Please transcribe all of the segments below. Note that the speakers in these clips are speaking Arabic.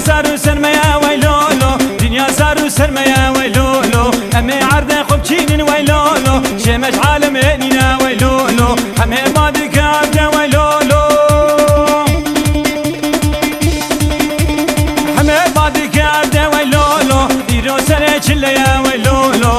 سارو سرميا ويلولو دنيا سارو سرميا ويلولو أمي عرض خبشين ويلولو شمش عالمينينا ويلولو همي بادك عبد ويلولو همي بادك عبد ويلولو ديرو سريش اللي ويلولو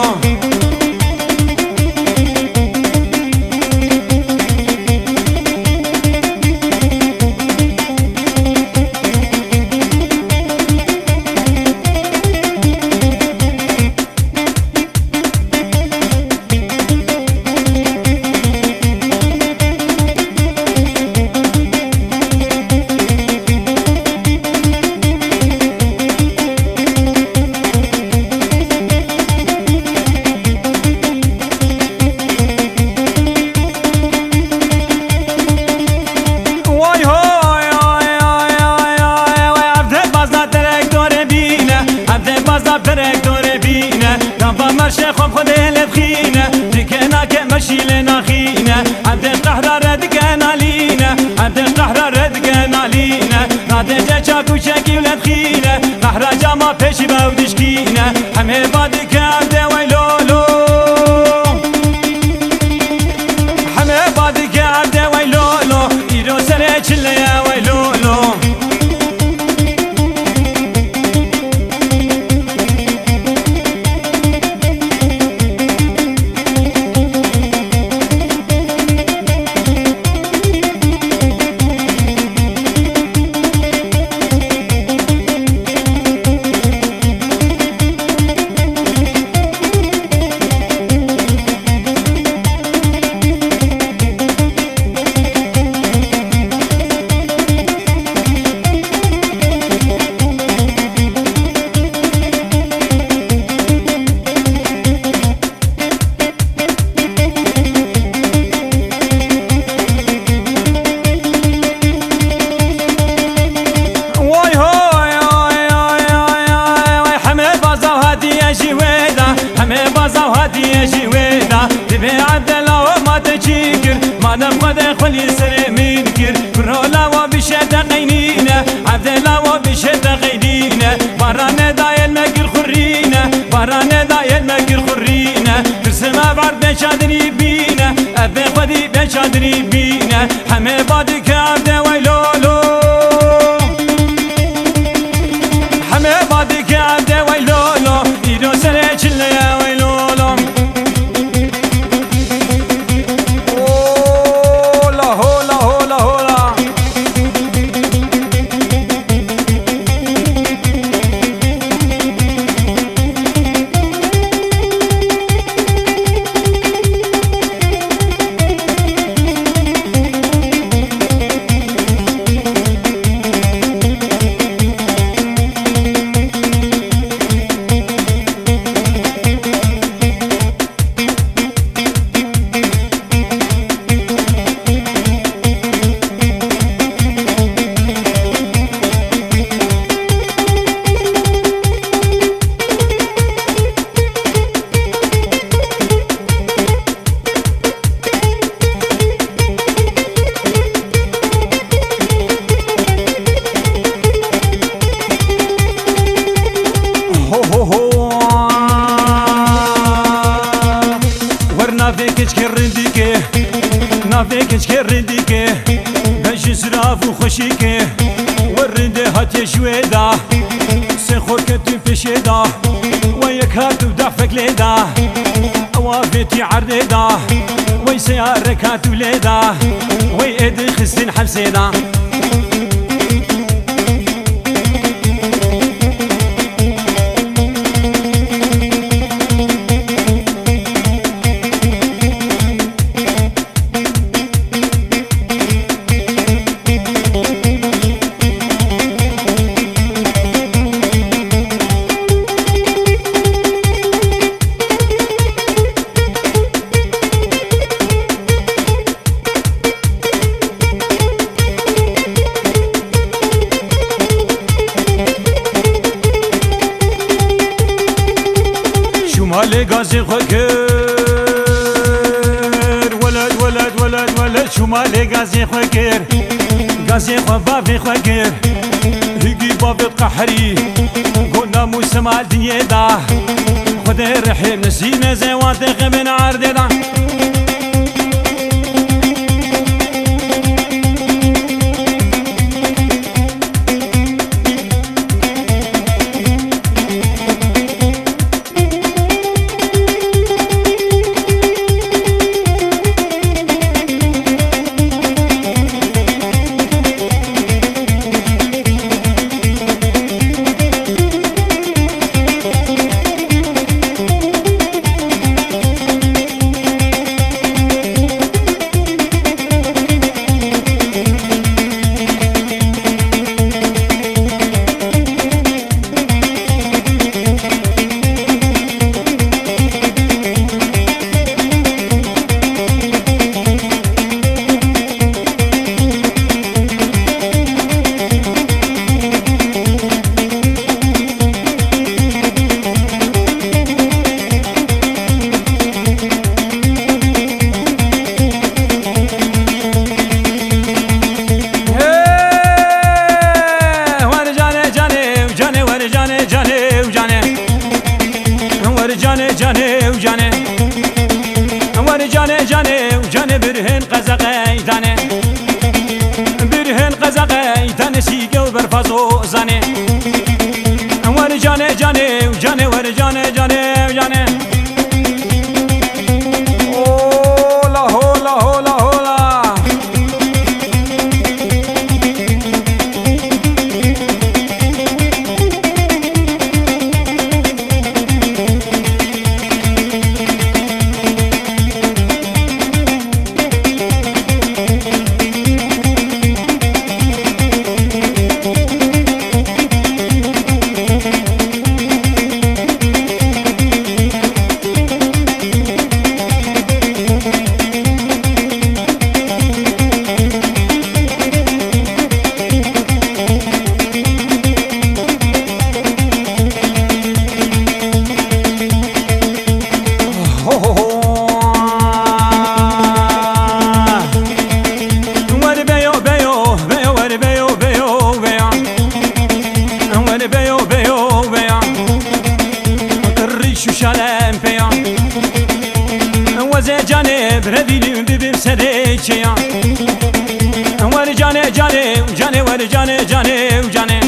شيخ خذ البخينه دكنا كمشي لنا خينه عبد القهر ردقنا لينا عبد القهر ردقنا لينا نادي جاكو شكي ولبخينه قهر جاما بيش بودشكينه همي بادك عبد ويلولو همي بادك عبد ويلولو يرو سريش اللي ويلولو تبي عبد الله وما تشكر ما نبغى خلي سلمين كر كرولا وبشد قينينا عبد الله وبشد قينينا برانا دايل مكر خرينا برانا دايل مكر خرينا ترسم بعد بشادني بينا ابي خدي بشادني بينا حمي بادك عبد ويلولو حمي بادك عبد ويلولو يدو سريش اللي ويلولو نافيك شكرنديك باش سراف وخشيك ورد هاتي شويدا سخور كتو بشيدا وياك هاتو دافك ليدا اوافيتي عريدا وي سيارك هاتو ليدا وي ادي خسن حبسيدا مالي غازي خوكر ولد شو مالي غازي خوكر غازي خو بابي خوكر هيجي بابت قحري قلنا موسم الدنيا دا خدي رحيم نسينا زوات غبن عرض دا جانه برهن قزقای دانه برهن قزقای دانه سیگه و برفازو زانه ور جانه جانه جانه ور جانه جانه جانه هولا هولا هولا هولا بربيني ببيم سريچيا ور جانه جانه جانه ور جانه جانه جانه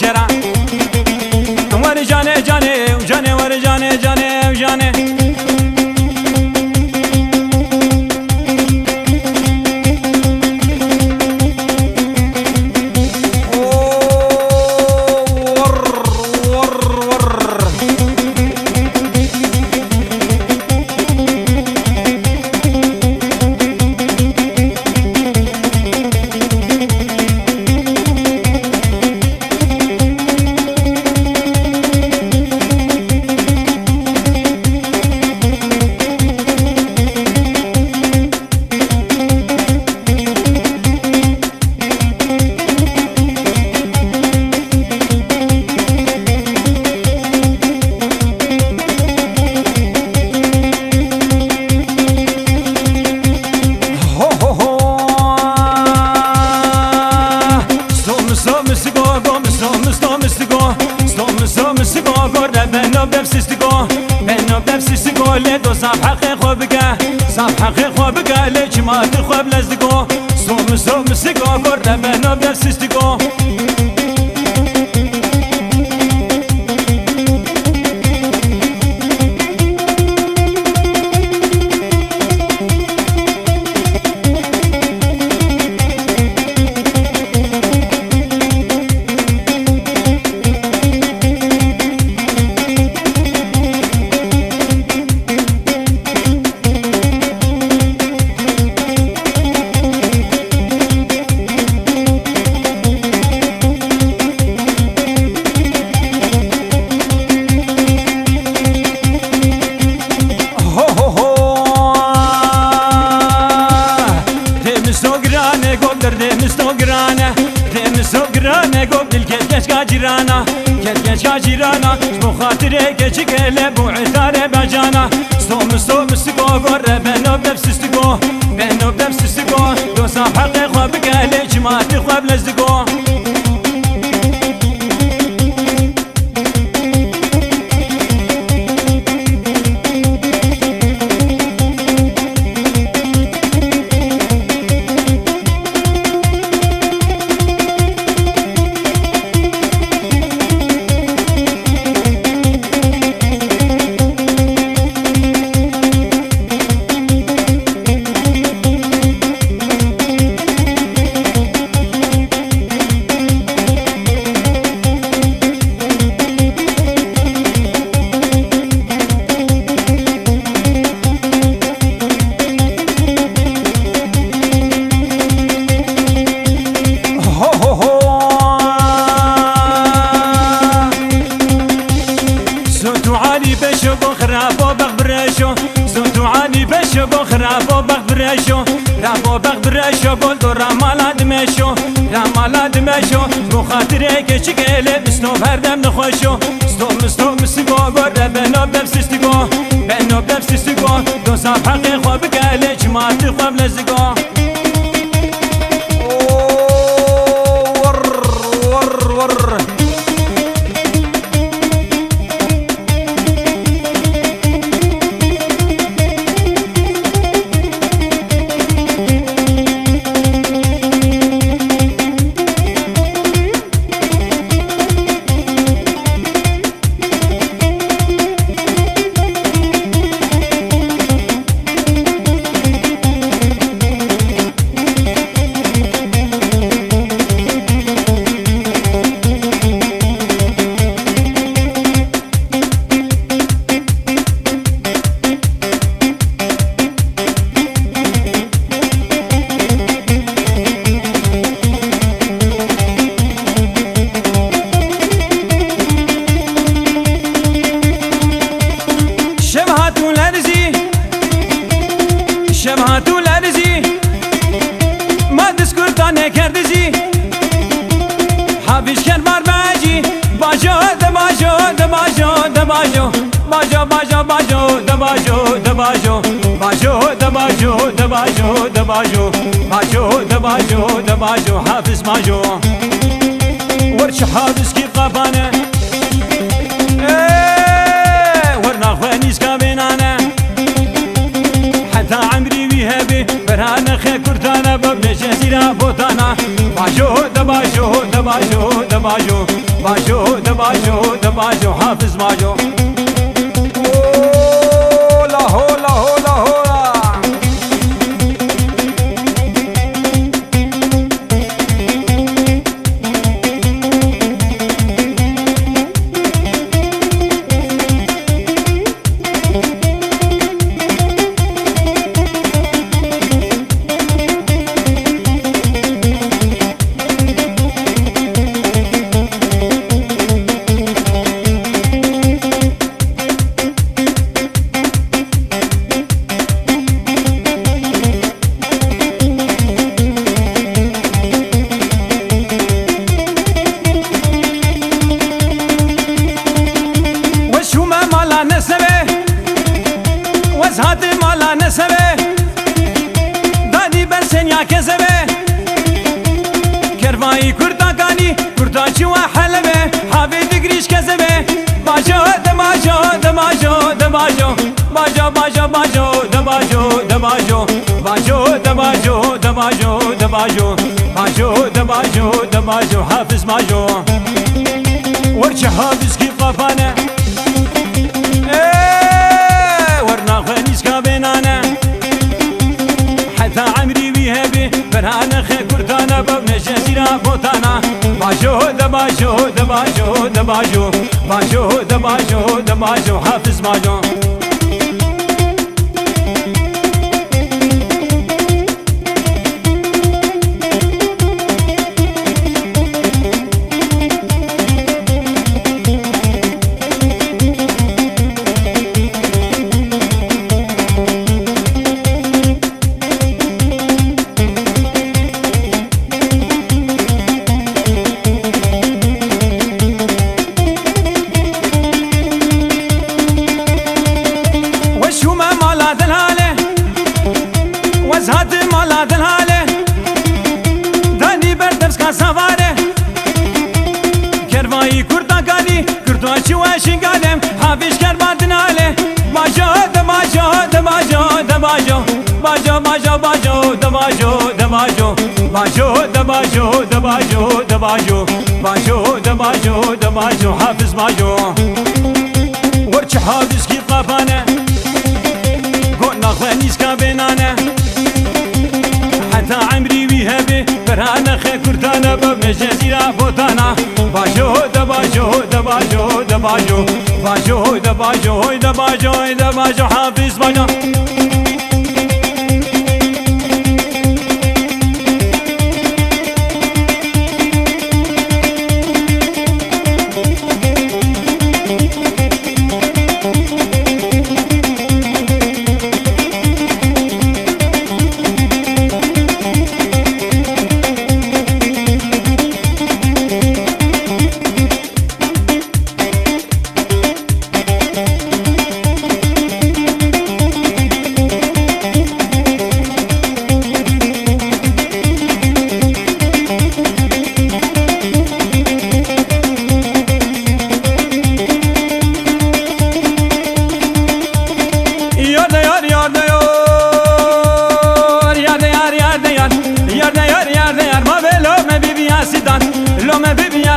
شرع ور جانه جانه جانه ور جانه جانه جانه صاحب حقي خوبك جماعت خواب لزدگو سوم سگو گرده بنا بر سستگو جيرانا كتكشكا جيرانا شبو خاطري كتشك لبو عثاري بجانا ستوم سكو قرر بنو بنفسستكو بنو بنفسستكو دو صاحقي خوابك اهلي جماعتي خواب لزدكو رابو بغبرشو بولدو رامالا دمشو بو خاطره كشكله بسنو بردم نخوشو ستوم سگو گره بنو بنفسستگو دو صاحقي خوابك اهلي جماعتي خواب لزگو ور شبهاتو لرزي ما دسكر تاني كردزي حافظ كان باجي باجو دباجو دباجو دباجو باجو باجو باجو دباجو دباجو باجو دباجو دباجو دباجو باجو دباجو دباجو حافظ ماجو ورش حافظ كي قبانه ورنا خوانيس كابينانه برهان خي كردانا ببني جزيرة بوتانا باجو دباجو دباجو دباجو باجو دباجو دباجو حافظ ماجو هولا هولا هولا هولا كرفاي كرداكاني كرداچي وحلبه حافظ قريش كذبه باجو دماجو دماجو دماجو باجو باجو باجو دماجو دماجو باجو دماجو دباجو باجو دباجو دباجو حافظ ماجو ورجع حافظ كيف قفانا ورنا خنيس كابينانا حتى عمري بيهبي برهانا خي كردانا ببنا جزيرة بوتانا باجو دباجو دباجو دباجو باجو دباجو دباجو حافظ ماجو وزهد مالا دلهاله دانی بردبس کا سواره کروایی کردگانی کردوچی واشنگالم حافظ کربادناله باجو دباجو دباجو دباجو باجو باجو باجو دباجو دباجو باجو دباجو دباجو دباجو باجو دباجو دباجو حافظ باجو ورچ حافظ کی قفانه قلنا خنيس كابينانا حتى عمري بيهبي برهانا خي كردانا ببنا جزيرة بوتانا باجو دباجو دباجو دباجو باجو دباجو دباجو دباجو حافظ باجو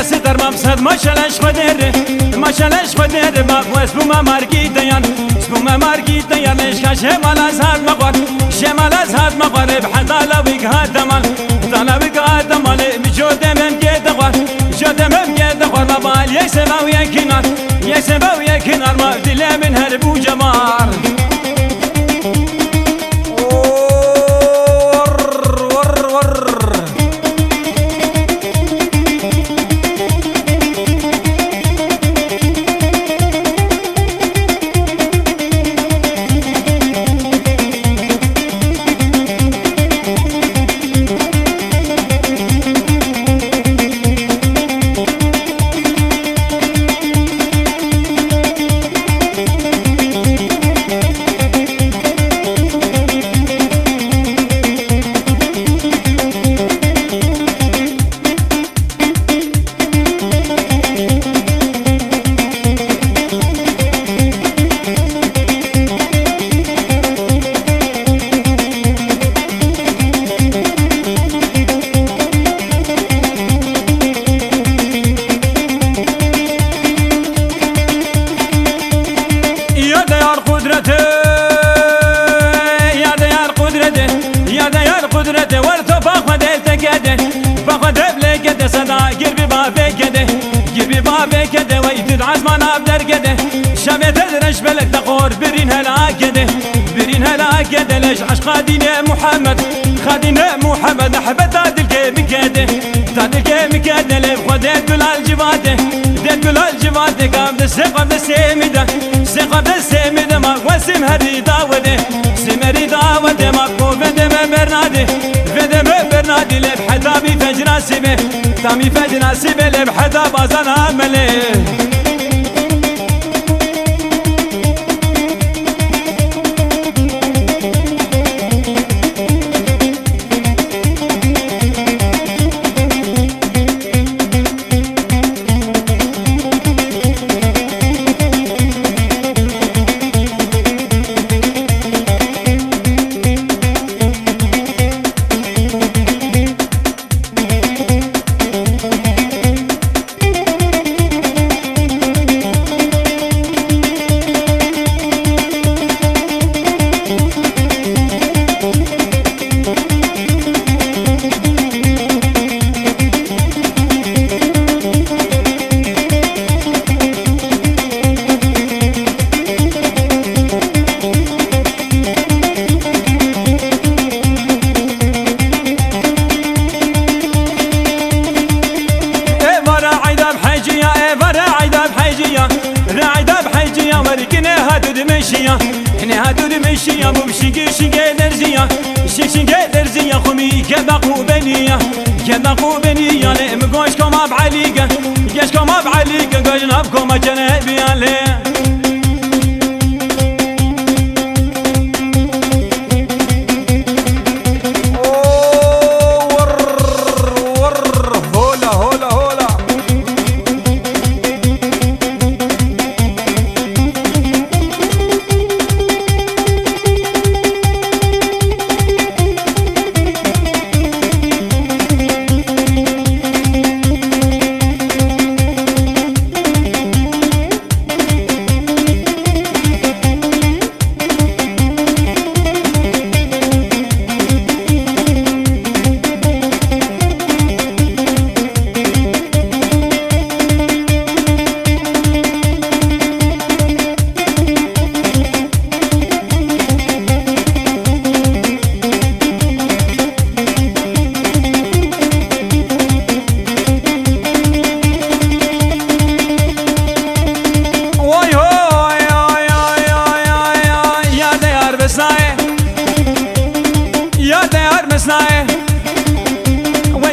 ستر مبسط ماشالش خدره ماشالش خدره باقوس بوما مارگی دیان بوما مارگی دیان اشکا شمال از هات مقار شمال از هات مقار بحضالا ویگهات دمال حضالا ویگهات دمال بجو دمم گید خوار جو دمم گید خوار مبال یک سبا و یک کنار یک سبا و یک کنار ما دل من هرب و جمار ليش عش خادينا محمد خادينا محمد أحبت داد الجيم كده داد الجيم كده ليه خدت كل الجبادة داد كل الجبادة قام السقف السيمدة سقف السيمدة ما وسم هريدا وده سم هريدا وده ما كوفد برنادي فد برنادي ليه حدا بفجر سبه تامي فجر سبه ليه حدا بازن عمله درشيا هنا هادو المشيا مبشيكي شيكي درزيا شيكي درزيا خمي كبقو بنيا كبقو بنيا لمقوش كما بعليقة ياش كما بعليقة قجنبكم أجنبي عليه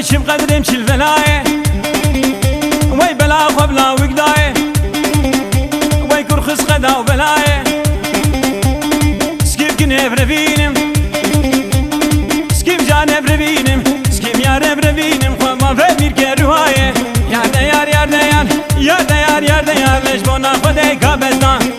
ويشم قدر يمشي البلاية وي بلا قبلا وقداية وي كرخص قدا وبلاية سكيب كنيف رفينم سكيب جانب رفينم سكيب يارب رفينم خما فمير كرواية يا ديار يا ديار يا ديار يا ديار ليش بنا خدي كابتان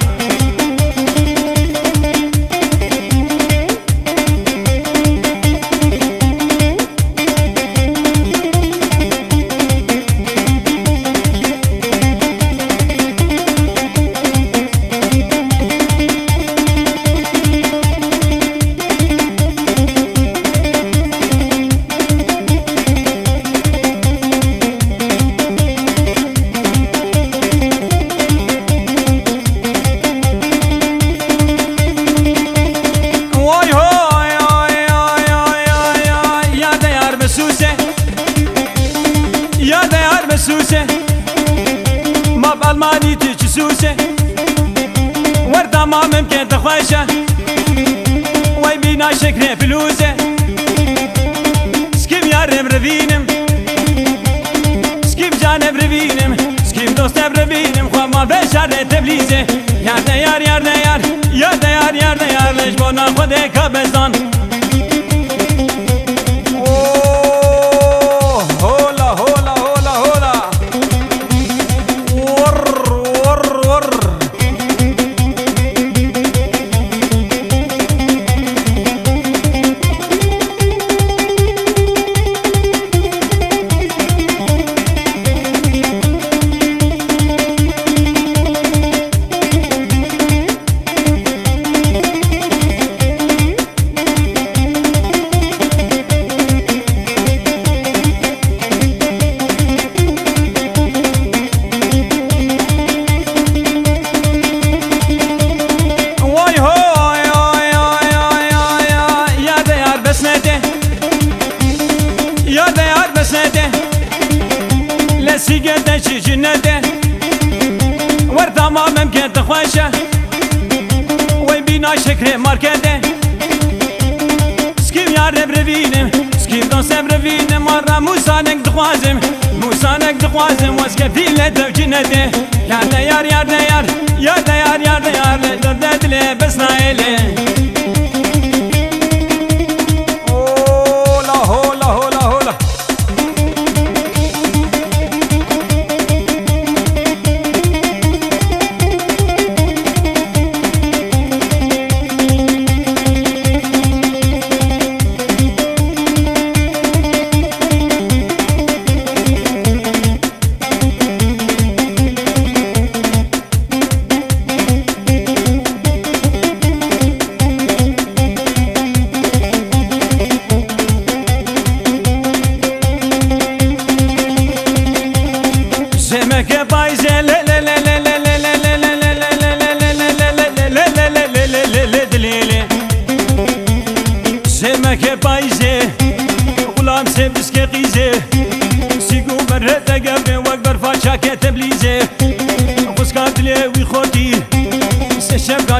ما بالماني تيجي سوسة وردا ما ممكن تخوشه وي بينا شكري فلوسه سكيب يارم رفينم سكيب جانب رفينم سكيب دوستم رفينم خوا ما بشار تبليزه يا ديار يا ديار يا ديار يا ديار ليش بنا خدي كابزان سيقدر شي جنته وردا ما ممكن تخوشه وين بينا شكري ماركته سكيم يا رب رفينم سكيم دون سب رفينم مرة موسانك دخوازم موسانك دخوازم واسكفي لدو جنته يا ديار يا ديار يا ديار يا ديار لدردت لي بس نايلي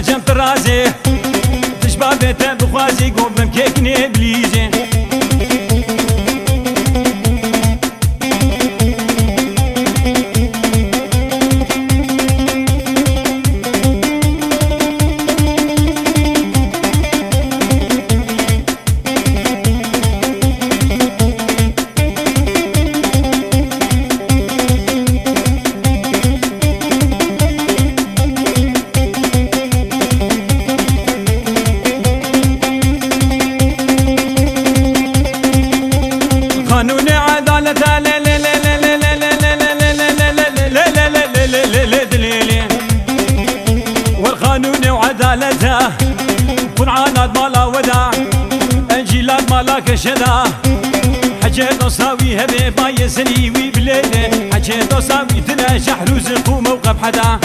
سرجم طرازي تشبه بيته بخوازي قوم كيكني بليزي قانون عدالة لا لا لا لا لا لا لا لا دليلي والقانون وعدالته قرعانات مالا ودا انجيلات مالا كشدا حجيت وصاوي هبي باي سليوي بليله حجيت وصاوي تلا شحر وزق وموقف حدا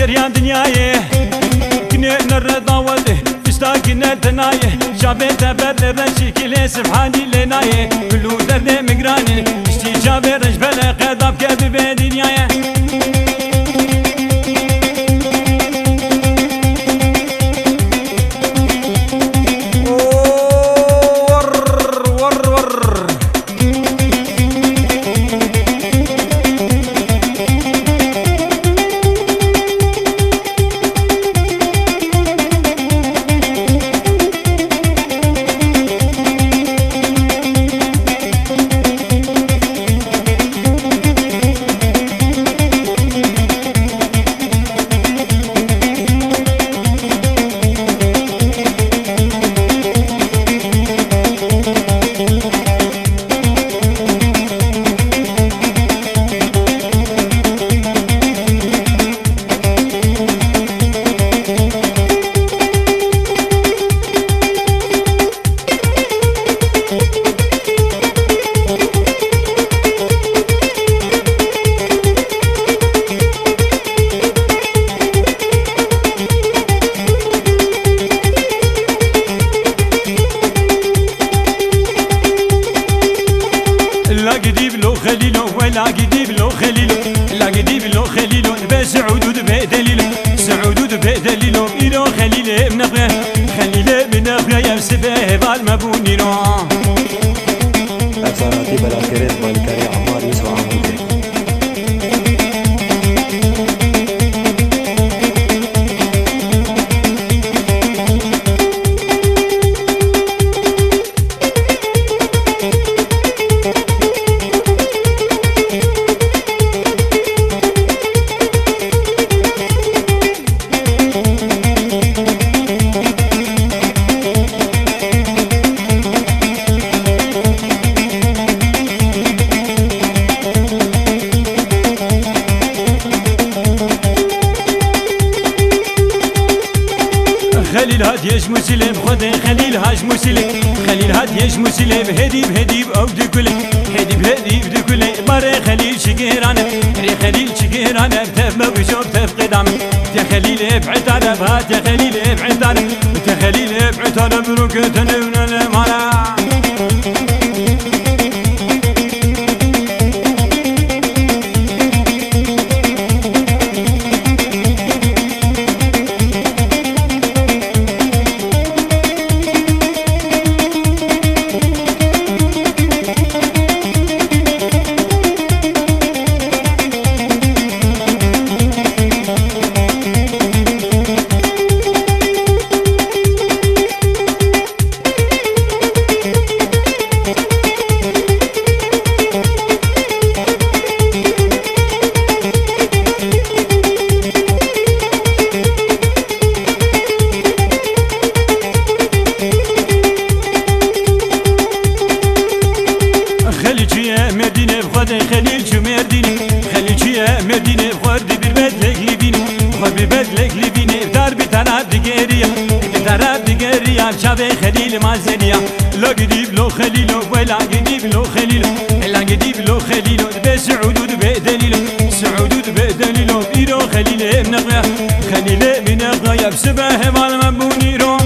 قريان دنياي كني نرضى ولده فستاكنا تنايه شابت بر رشي كلي سبحاني لنايه كلو درد مقراني اشتي جابر رجبل قضاب كبب دنياي لا قديب لو خليلو ولا قديب لو خليلو لا قديب لو خليلو بسعود ودبي دليلو سعود ودبي دليلو إلو خليل ابن أخويا خليل ابن أخويا يمسبه بالمبونينو أكثراتي بالآخرين والكري عمار يوسف عمودي خليل هاد يش مسلم خدي خليل هاج مسلم خليل هاد يش مسلم هديب هديب او دكل هديب هديب دكل بره خليل شقيرانه ري خليل شقيرانه بتف مبشوف تف قدام يا خليل ابعد على بهات يا خليل ابعد على يا خليل ابعد على بروكتنا ونمانا مرديني خلي شيا مرديني خورد بالبدلك لبيني خورد بالبدلك لبيني دار بتراب دقيريا بتراب دقيريا شافي خليل ما زنيا لا قديب لو خليلو ولا قديب لو خليلو لا قديب لو خليلو بسعود بدليلو سعود بدليلو إيرو خليل من غيا خليل من غيا بسبه مال مبونيرو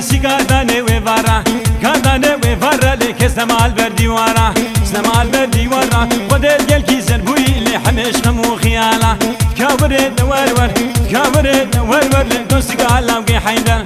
سيقاداني وفارا قاداني وفارا لك استمال برديوارا استمال برديوارا ودل يلكي زربوي اللي حمش خمو خيالا كابرد ورور كابرد ورور لدوستي قالا وقي حيدر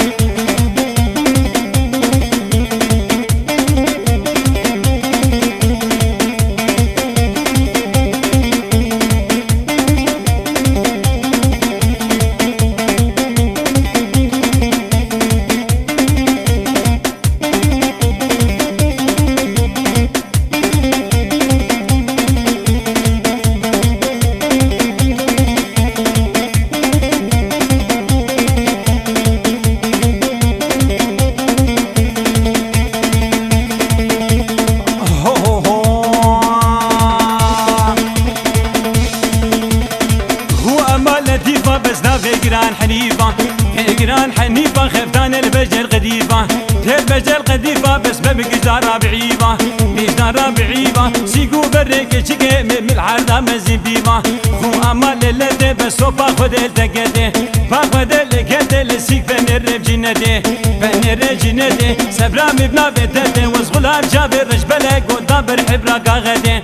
جيران حنيفة جيران حنيفة خفتان البجر قديفة البجر قديفة بس بمقدار بعيبة مقدار بعيبة سيقو بريك شكي من العرضة مزيبيبة خو أمال للده بس صوفا خد التقده فاخد الكده سيق فن الرب جنده فن الرب جنده سبرا مبنا بتده وصغلاب جابر رجبلك ودابر حبرا قاغده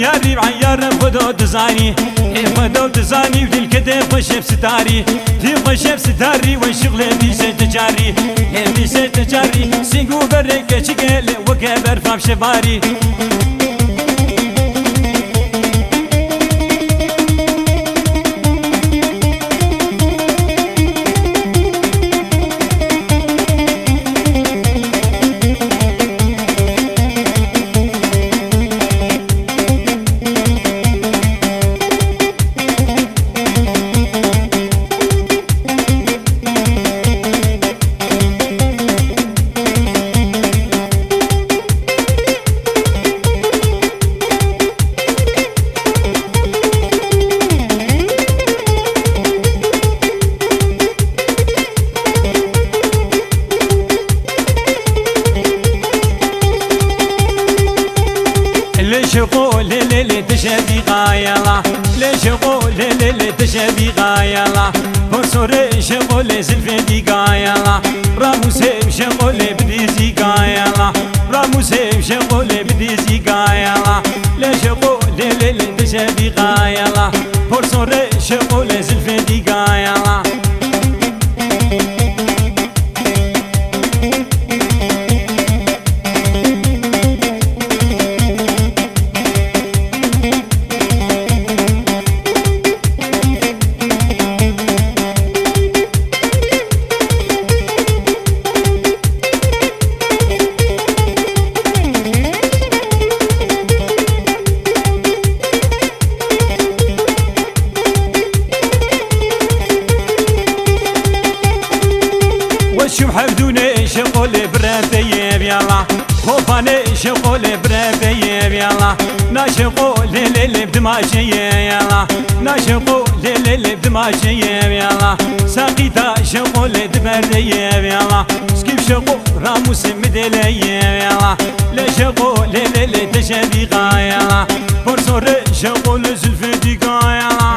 ياري عيار خدو دزاني خدو دزاني ودي الكده خشب ستاري دي خشب ستاري والشغل دي تجاري دي تجاري سيقو بريك شكل وكبر فاب شباري شغل ليل تشبي غايلا بصور شغل زلفي غايلا راموسي شغل بديزي غايلا راموسي شغل بديزي غايلا لا شغل ليل تشبي غايلا بصور شغل زلفي غايلا شو حفدوني شغل برافيب يلا خوفاني شغل برافيب يلا ناشغل ليل بدماشي يلا ناشغل ليل بدماشي يلا ساقيتا شغل دبرديب يلا سكيب شغل راموس مدلي يلا لا شغل ليل تشبي يلا برصور شغل زلفي يلا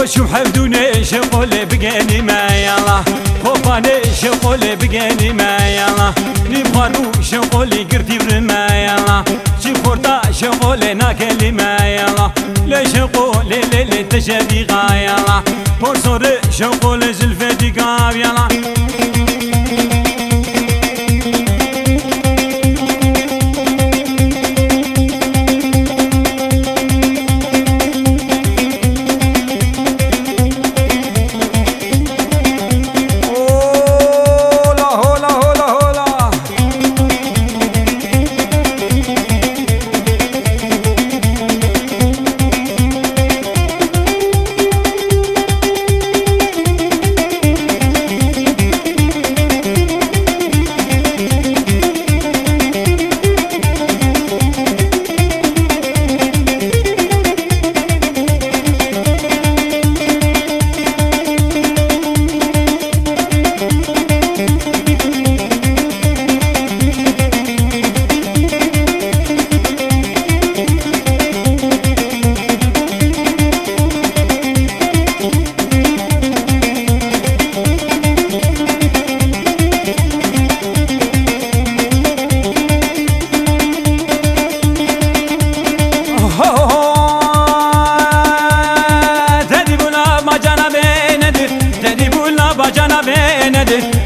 شو حفدوني شغل بقاني ما يلا خوفاني شغل بقاني ما يلا نبغارو شغل قرتي برما يلا شي خورتا شغل ناكلي ما يلا لا شغل ليل تشبي يلا بورصور شغل زلفتي قاب يلا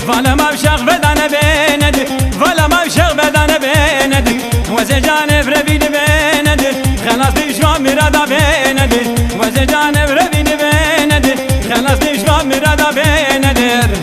ولا ما بشغ بدن بيند ولا ما بشغ بدن بيند وزي جانب ربيد بيند خلاص بيشوا مرادا بيند وزي جانب ربيد بيند خلاص بيشوا مرادا بيند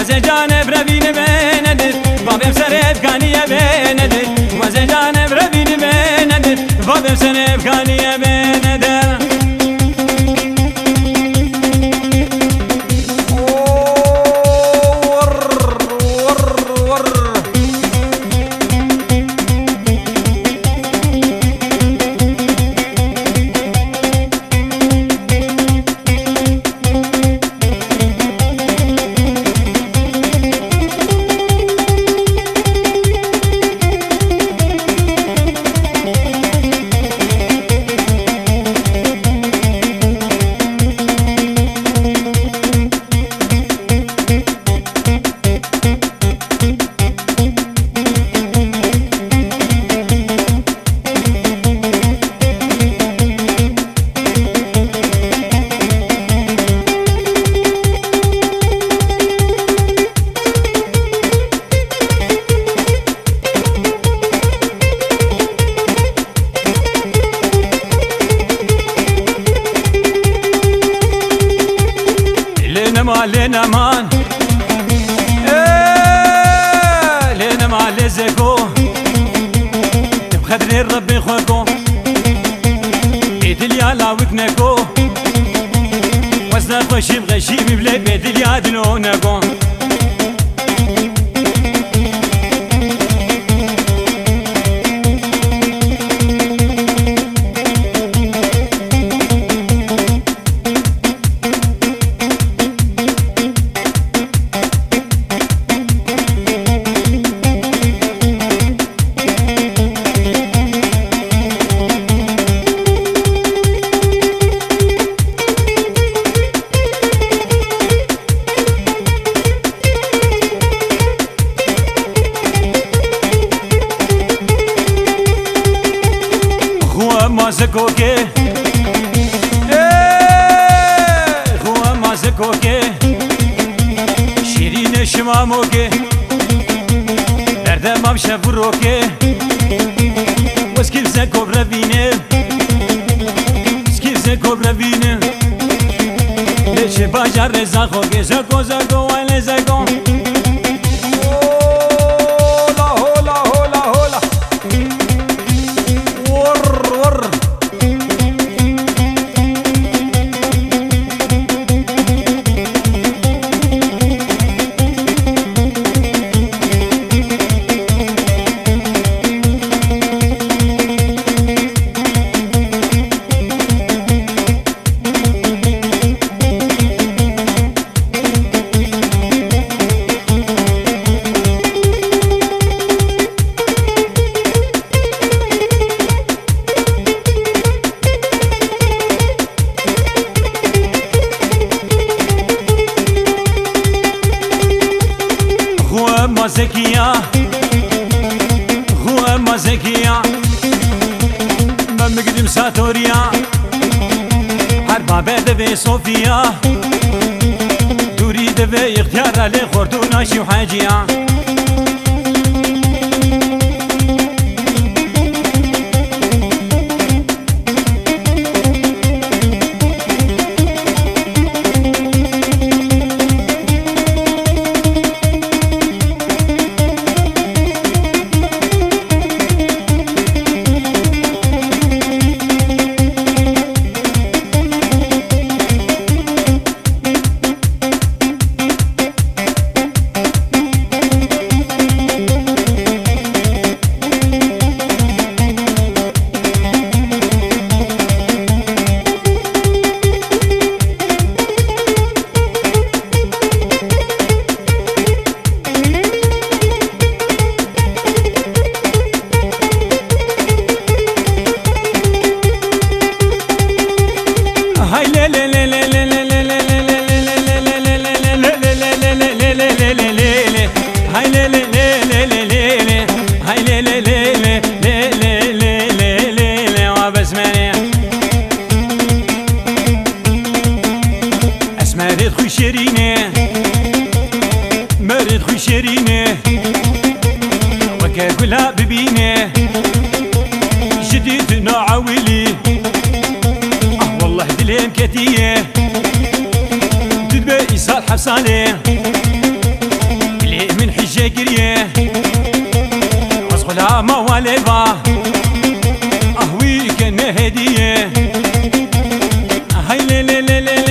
وزي جانب ربين بيندر بابم سريب كانية بيندر وزي جانب ربين بيندر بابم سريب كانية بيندر لنما لنمان لنما لزكو بخدر ربي خوكو بيدليا لاوكنكو وزنا خوشي بغشي بلا بيدليا دنونكو مازكوكي هو مازكوكي شيرين شماموكي درد ما بشفروكي وسكيف زكو برافيني سكيف زكو برافيني ليش باجار رزاقوكي زكو زكو وين زكو مازكيا هو مازكيا ما مقدم ساتوريا حربا بدبي صوفيا دوري دبي اختيار علي خورتونا شي حاجيا مريض خوي شيرينه مريض خوي شيرينه وكاكلها ببينه جديد نعاولي والله دليم كتيه تدبي صالح حسانه ليه من حجه قريه وصغلها موالبه اهوي كان هديه هاي لي لي لي لي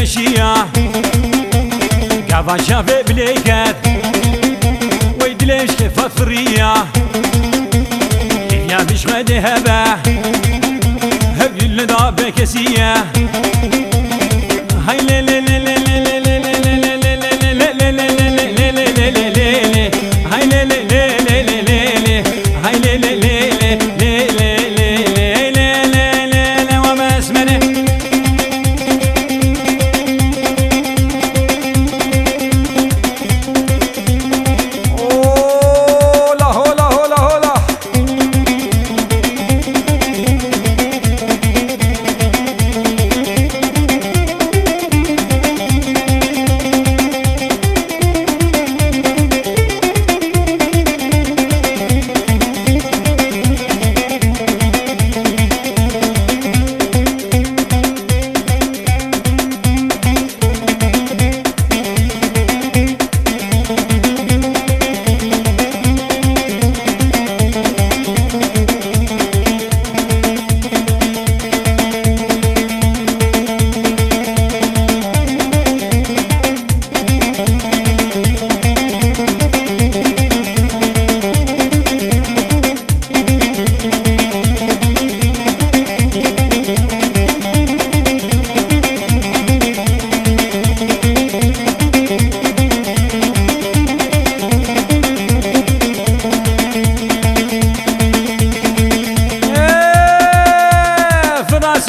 مشيا قافا شافي بليكات ويدليش كيف فريا يا مش غادي هبا هبي اللي ضابه كسيه هاي لي لي لي لي لي لي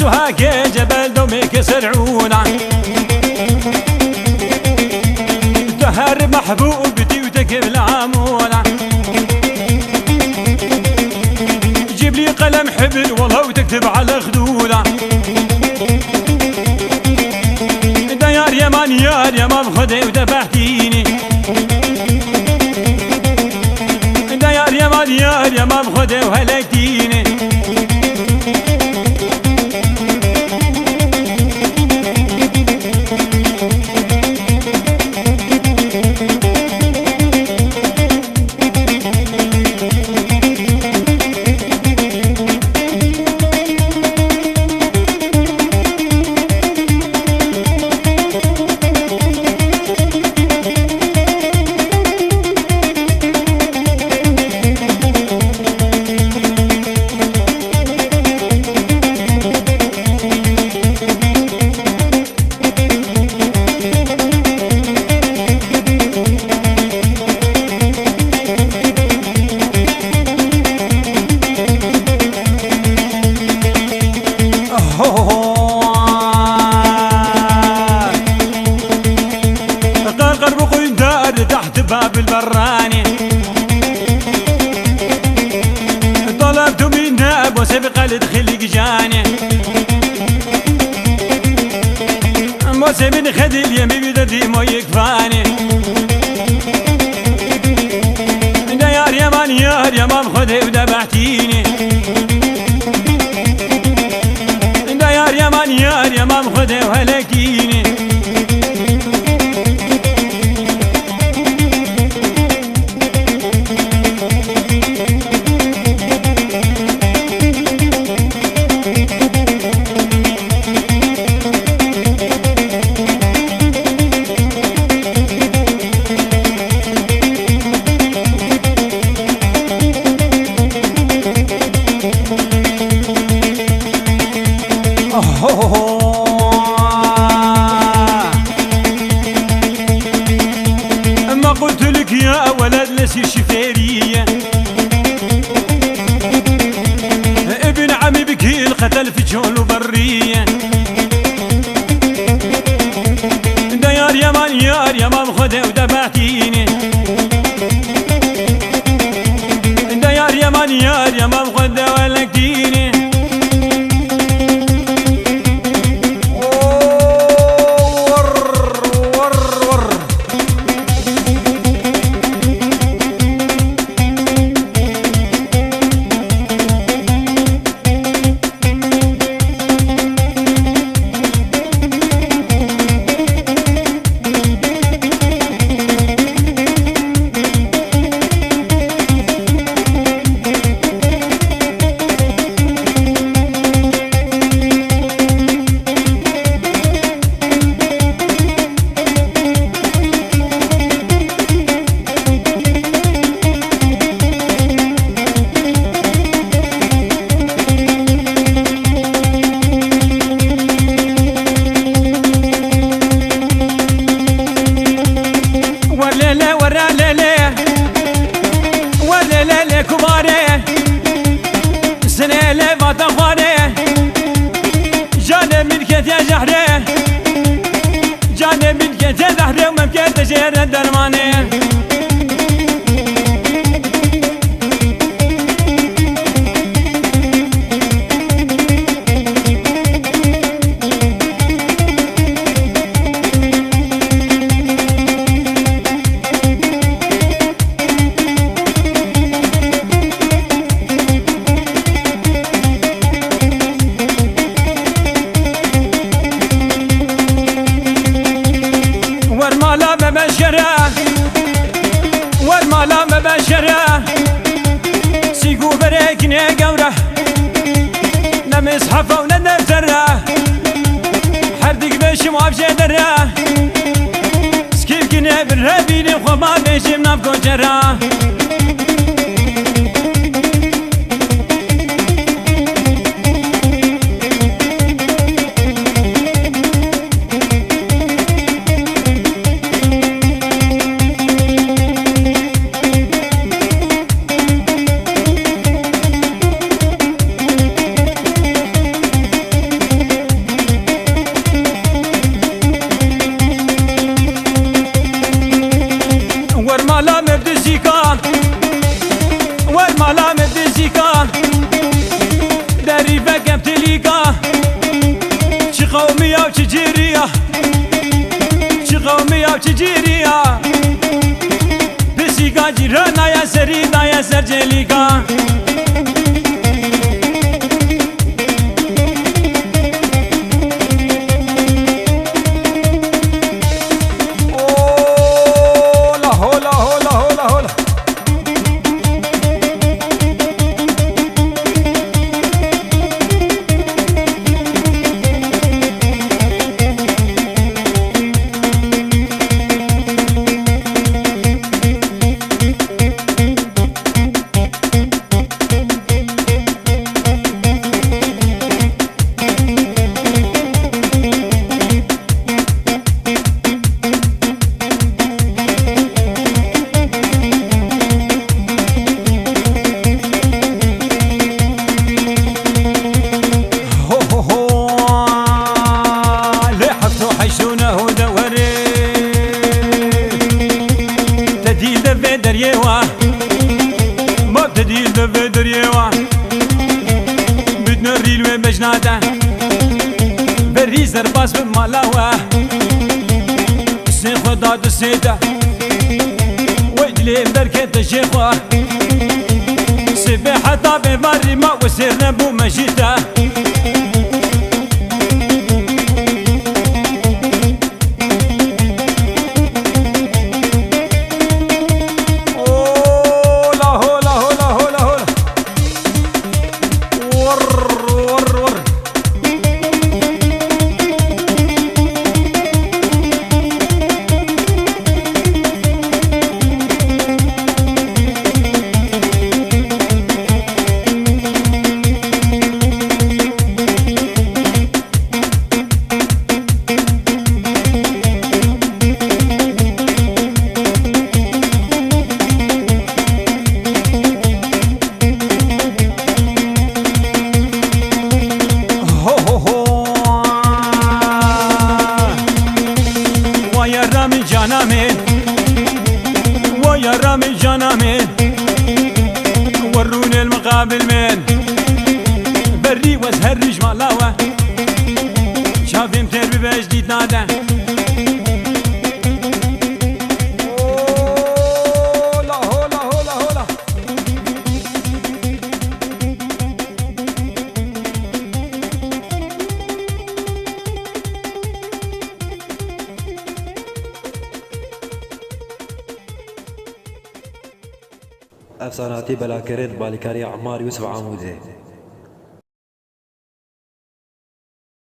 سوهاكي جبل دوميك سرعونا تهر محبوبتي وتكب العمونا جيب لي قلم حبل والله وتكتب على خدونا دا يار يمان يار يمان خدي وذبحتيني دا يار يمان يار يمان خدي وهلكتيني قرقر بقول دار تحت باب البراني طلبت منها ابو سبق لدخل جاني موسى بن خد اليمين بدي ما يكفاني دا يار يمان يار يمان خدي وذبحتيني دا يار يمان يار يمان خدي وهلكتيني أما قلت لك يا ولد لسي شفيرية ابن عمي بكي القتل في جول برية دا يار يمان خدي وذبحتيني دا يار يمان خدي وهلكتيني جير درماني ورمالا ببشرة ورمالا ببشرة سيقو بريكني قورة نمسحفة وندفترة حردك بشم وابشي درة سكيف كني بالربيني وخما بشم نفقو جرة ورمالا مبدزيكا ورمالا مبدزيكا داري بقى بتليكا شي قومية وتجيرية شي قومية وتجيرية بسيكا جيرانا يا سريدا يا سرجليكا دريوا ما بديل دف دريوا بدنا ريل ومجناده بريز درباس بمالاوه سي خدا دسيده وجلي بركه الشيخه سبحه طاب باري ما وسيرنا بو مجيده ويا رامي جانا من وروني المقابل من بري وازهرج مالاوه شافهم تربي بجديد ناده افساناتی بلاکرد بالکاری عمار یوسف عمودی